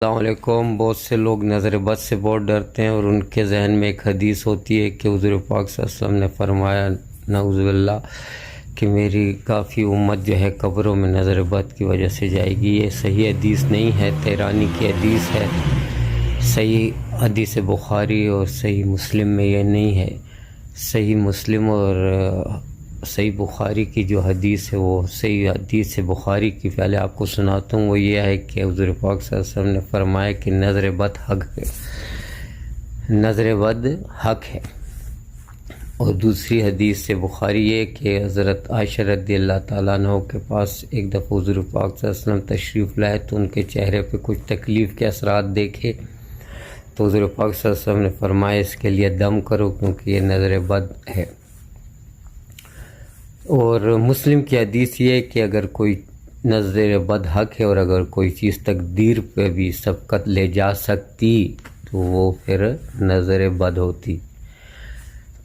السلام علیکم۔ بہت سے لوگ نظر بد سے بہت ڈرتے ہیں اور ان کے ذہن میں ایک حدیث ہوتی ہے کہ حضور پاک صلی اللہ علیہ وسلم نے فرمایا نعوذ باللہ کہ میری کافی امت جو ہے قبروں میں نظر بد کی وجہ سے جائے گی۔ یہ صحیح حدیث نہیں ہے، طیرانی کی حدیث ہے۔ صحیح حدیث بخاری اور صحیح مسلم میں یہ نہیں ہے۔ صحیح مسلم اور صحیح بخاری کی جو حدیث ہے وہ صحیح حدیث بخاری کی پہلے آپ کو سناتا ہوں۔ وہ یہ ہے کہ حضور پاک صلی اللہ علیہ وسلم نے فرمایا کہ نظر بد حق ہے، نظر بد حق ہے۔ اور دوسری حدیث سے بخاری یہ کہ حضرت عائشہ رضی اللہ تعالیٰ عنہ کے پاس ایک دفعہ حضور پاک صلی اللہ علیہ وسلم تشریف لائے تو ان کے چہرے پہ کچھ تکلیف کے اثرات دیکھے تو حضور پاک صلی اللہ علیہ وسلم نے فرمایا اس کے لیے دم کرو کیونکہ یہ نظر بد ہے۔ اور مسلم کی حدیث یہ ہے کہ اگر کوئی نظر بد حق ہے اور اگر کوئی چیز تقدیر پہ بھی سبقت لے جا سکتی تو وہ پھر نظر بد ہوتی۔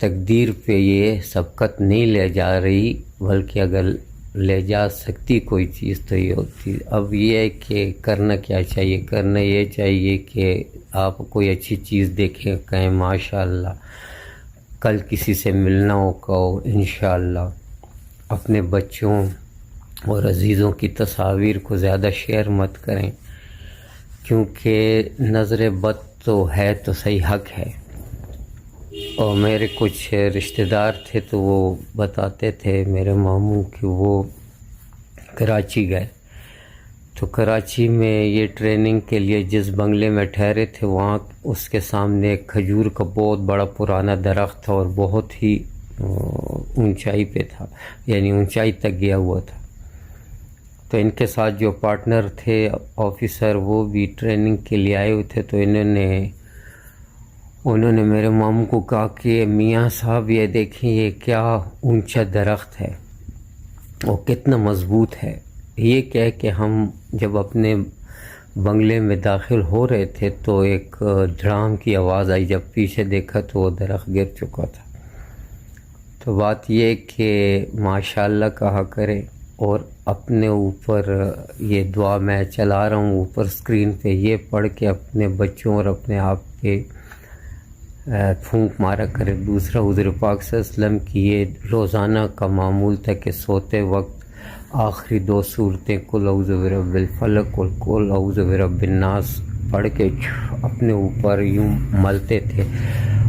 تقدیر پہ یہ سبقت نہیں لے جا رہی بلکہ اگر لے جا سکتی کوئی چیز تو یہ ہوتی۔ اب یہ ہے کہ کرنا کیا چاہیے؟ کرنا یہ چاہیے کہ آپ کوئی اچھی چیز دیکھیں، کہیں ماشاءاللہ کل کسی سے ملنا ہو کہو انشاءاللہ۔ اپنے بچوں اور عزیزوں کی تصاویر کو زیادہ شیئر مت کریں کیونکہ نظر بد تو ہے تو صحیح حق ہے۔ اور میرے کچھ رشتہ دار تھے تو وہ بتاتے تھے میرے ماموں کہ وہ کراچی گئے تو کراچی میں یہ ٹریننگ کے لیے جس بنگلے میں ٹھہرے تھے وہاں اس کے سامنے ایک کھجور کا بہت بڑا پرانا درخت تھا اور بہت ہی اونچائی پہ تھا، یعنی اونچائی تک گیا ہوا تھا۔ تو ان کے ساتھ جو پارٹنر تھے آفیسر وہ بھی ٹریننگ کے لیے آئے ہوئے تھے تو انہوں نے میرے ماموں کو کہا کہ میاں صاحب یہ دیکھیں یہ کیا اونچا درخت ہے اور کتنا مضبوط ہے۔ یہ کہہ کہ ہم جب اپنے بنگلے میں داخل ہو رہے تھے تو ایک دھڑام کی آواز آئی، جب پیچھے دیکھا تو وہ درخت گر چکا تھا۔ تو بات یہ کہ ماشاءاللہ کہا کرے اور اپنے اوپر یہ دعا میں چلا رہا ہوں اوپر اسکرین پہ، یہ پڑھ کے اپنے بچوں اور اپنے آپ پہ پھونک مارا کرے۔ دوسرا حضور پاک صلی اللہ علیہ وسلم کی یہ روزانہ کا معمول تھا کہ سوتے وقت آخری 2 سورتیں قل اعوذ برب الفلق اور قل اعوذ برب الناس پڑھ کے اپنے اوپر یوں ملتے تھے،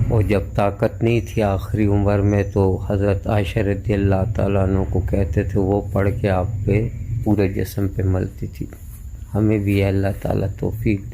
اور جب طاقت نہیں تھی آخری عمر میں تو حضرت عائشہ رضی اللہ تعالیٰ عنہ کو کہتے تھے وہ پڑھ کے آپ پہ پورے جسم پہ ملتی تھی۔ ہمیں بھی اللہ تعالیٰ توفیق دے۔